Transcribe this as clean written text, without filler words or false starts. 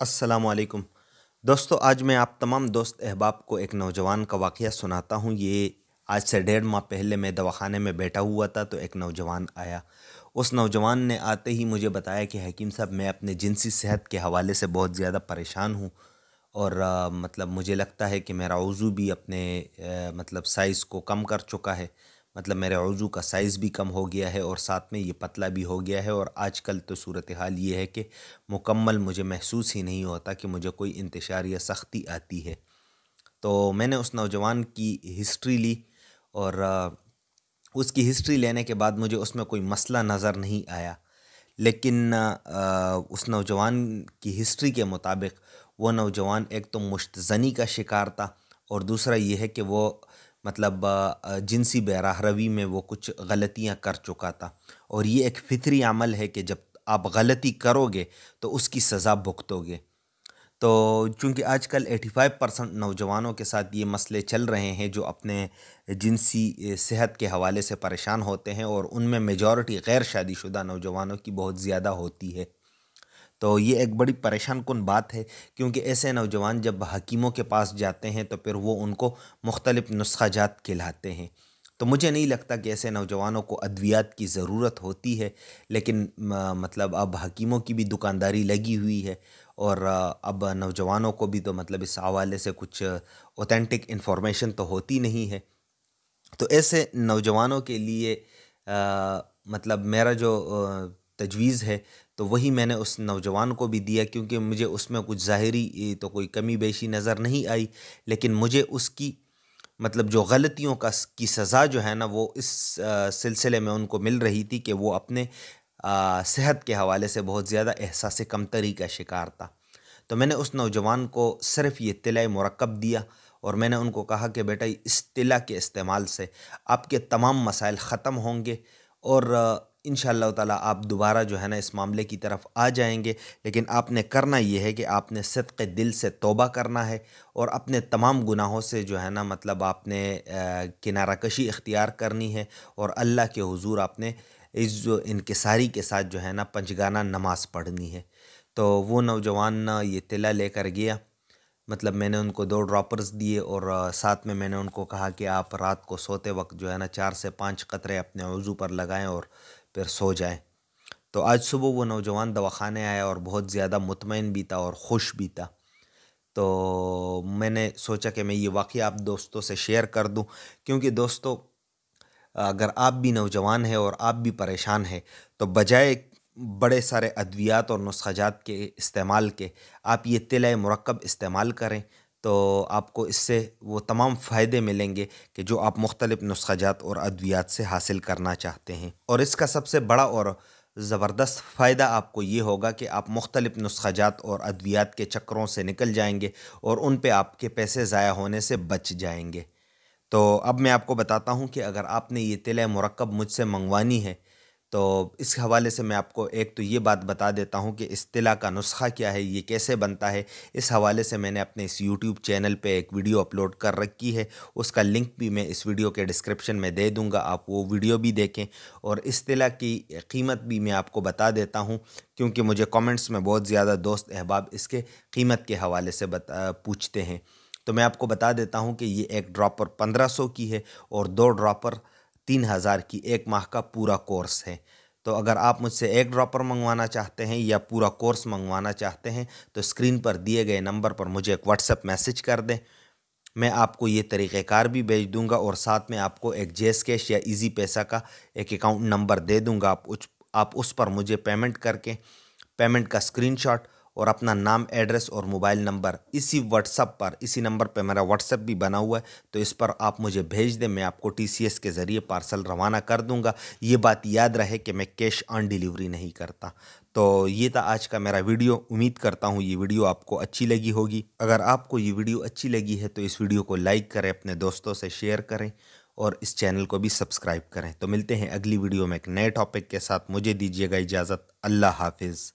अस्सलाम वालेकुम दोस्तों। आज मैं आप तमाम दोस्त अहबाब को एक नौजवान का वाक़या सुनाता हूँ। ये आज से 1.5 माह पहले मैं दवाखाने में बैठा हुआ था तो एक नौजवान आया। उस नौजवान ने आते ही मुझे बताया कि हकीम साहब, मैं अपने जिनसी सेहत के हवाले से बहुत ज़्यादा परेशान हूँ और मतलब मुझे लगता है कि मेरा वज़ू भी अपने मतलब साइज़ को कम कर चुका है। मतलब मेरे वज़ू का साइज़ भी कम हो गया है और साथ में ये पतला भी हो गया है और आजकल तो सूरत हाल ये है कि मुकम्मल मुझे महसूस ही नहीं होता कि मुझे कोई इंतशार या सख्ती आती है। तो मैंने उस नौजवान की हिस्ट्री ली और उसकी हिस्ट्री लेने के बाद मुझे उसमें कोई मसला नज़र नहीं आया। लेकिन उस नौजवान की हिस्ट्री के मुताबिक वो नौजवान एक तो मुश्तज़नी का शिकार था और दूसरा ये है कि वो मतलब जिनसी बहरहरवी में वो कुछ गलतियां कर चुका था। और ये एक फितरी अमल है कि जब आप गलती करोगे तो उसकी सज़ा भुगतोगे। तो चूँकि आजकल 85% नौजवानों के साथ ये मसले चल रहे हैं जो अपने जिनसी सेहत के हवाले से परेशान होते हैं और उनमें मेजॉरिटी गैर शादीशुदा नौजवानों की बहुत ज़्यादा होती है। तो ये एक बड़ी परेशान कुन बात है, क्योंकि ऐसे नौजवान जब हकीमों के पास जाते हैं तो फिर वो उनको मुख्तलिफ़ नुस्खा जात खिलाते हैं। तो मुझे नहीं लगता कि ऐसे नौजवानों को अद्वियात की ज़रूरत होती है। लेकिन मतलब अब हकीमों की भी दुकानदारी लगी हुई है और अब नौजवानों को भी तो मतलब इस हवाले से कुछ ऑथेंटिक इन्फॉर्मेशन तो होती नहीं है। तो ऐसे नौजवानों के लिए मतलब मेरा जो तजवीज़ है तो वही मैंने उस नौजवान को भी दिया, क्योंकि मुझे उसमें कुछ ज़ाहिरी तो कोई कमी बेशी नज़र नहीं आई। लेकिन मुझे उसकी मतलब जो गलतियों की सज़ा जो है ना वो इस सिलसिले में उनको मिल रही थी कि वो अपने सेहत के हवाले से बहुत ज़्यादा एहसास कमतरी का शिकार था। तो मैंने उस नौजवान को सिर्फ़ ये तिला मुरक्कब दिया और मैंने उनको कहा कि बेटा, इस तिला के इस्तेमाल से आपके तमाम मसाइल ख़त्म होंगे और इंशाअल्लाह ताला आप दोबारा जो है ना इस मामले की तरफ आ जाएंगे। लेकिन आपने करना ये है कि आपने सिद्क़ दिल से तौबा करना है और अपने तमाम गुनाहों से जो है ना मतलब आपने किनारा कशी इख्तियार करनी है और अल्लाह के हुज़ूर आपने इस जो इनकिसारी के साथ जो है ना पंचगाना नमाज़ पढ़नी है। तो वो नौजवान ना ये तिला लेकर गया। मतलब मैंने उनको 2 ड्रॉपर्स दिए और साथ में मैंने उनको कहा कि आप रात को सोते वक्त जो है ना 4 से 5 कतरे अपने वज़ू पर लगाएं और फिर सो जाएं। तो आज सुबह वो नौजवान दवाखाने आया और बहुत ज़्यादा मुतमईन भी था और खुश भी था। तो मैंने सोचा कि मैं ये वाक़या आप दोस्तों से शेयर कर दूं, क्योंकि दोस्तों अगर आप भी नौजवान हैं और आप भी परेशान हैं तो बजाय बड़े सारे अद्वियात और नुस्ख़ाजात के इस्तेमाल के आप ये तिल मुरक्कब इस्तेमाल करें। तो आपको इससे वो तमाम फ़ायदे मिलेंगे कि जो आप मुख्तलिफ़ नुस्ख़ाजात और अद्वियात से हासिल करना चाहते हैं। और इसका सबसे बड़ा और ज़बरदस्त फ़ायदा आपको ये होगा कि आप मुख्तलिफ़ नुस्ख़ाजात और अद्वियात के चक्करों से निकल जाएंगे और उन पे आपके पैसे ज़ाया होने से बच जाएंगे। तो अब मैं आपको बताता हूँ कि अगर आपने ये तिल मुरक्कब मुझसे मंगवानी है तो इस हवाले से मैं आपको एक तो ये बात बता देता हूँ कि इस तिला का नुस्खा क्या है, ये कैसे बनता है। इस हवाले से मैंने अपने इस यूट्यूब चैनल पे एक वीडियो अपलोड कर रखी है, उसका लिंक भी मैं इस वीडियो के डिस्क्रिप्शन में दे दूँगा, आप वो वीडियो भी देखें। और इस तिला की कीमत भी मैं आपको बता देता हूँ, क्योंकि मुझे कमेंट्स में बहुत ज़्यादा दोस्त अहबाब इसके कीमत के हवाले से पूछते हैं। तो मैं आपको बता देता हूँ कि ये एक ड्रॉपर 1500 की है और 2 ड्रॉपर 3000 की, 1 माह का पूरा कोर्स है। तो अगर आप मुझसे एक ड्रॉपर मंगवाना चाहते हैं या पूरा कोर्स मंगवाना चाहते हैं तो स्क्रीन पर दिए गए नंबर पर मुझे एक व्हाट्सएप मैसेज कर दें। मैं आपको ये तरीक़ेकार भी भेज दूंगा और साथ में आपको एक जेस कैश या इजी पैसा का एक अकाउंट नंबर दे दूंगा। आप उस पर मुझे पेमेंट करके पेमेंट का स्क्रीनशॉट और अपना नाम, एड्रेस और मोबाइल नंबर इसी व्हाट्सएप पर, इसी नंबर पर मेरा व्हाट्सएप भी बना हुआ है, तो इस पर आप मुझे भेज दें। मैं आपको टीसीएस के ज़रिए पार्सल रवाना कर दूंगा। ये बात याद रहे कि मैं कैश ऑन डिलीवरी नहीं करता। तो ये था आज का मेरा वीडियो। उम्मीद करता हूँ ये वीडियो आपको अच्छी लगी होगी। अगर आपको ये वीडियो अच्छी लगी है तो इस वीडियो को लाइक करें, अपने दोस्तों से शेयर करें और इस चैनल को भी सब्सक्राइब करें। तो मिलते हैं अगली वीडियो में एक नए टॉपिक के साथ। मुझे दीजिएगा इजाज़त। अल्लाह हाफिज़।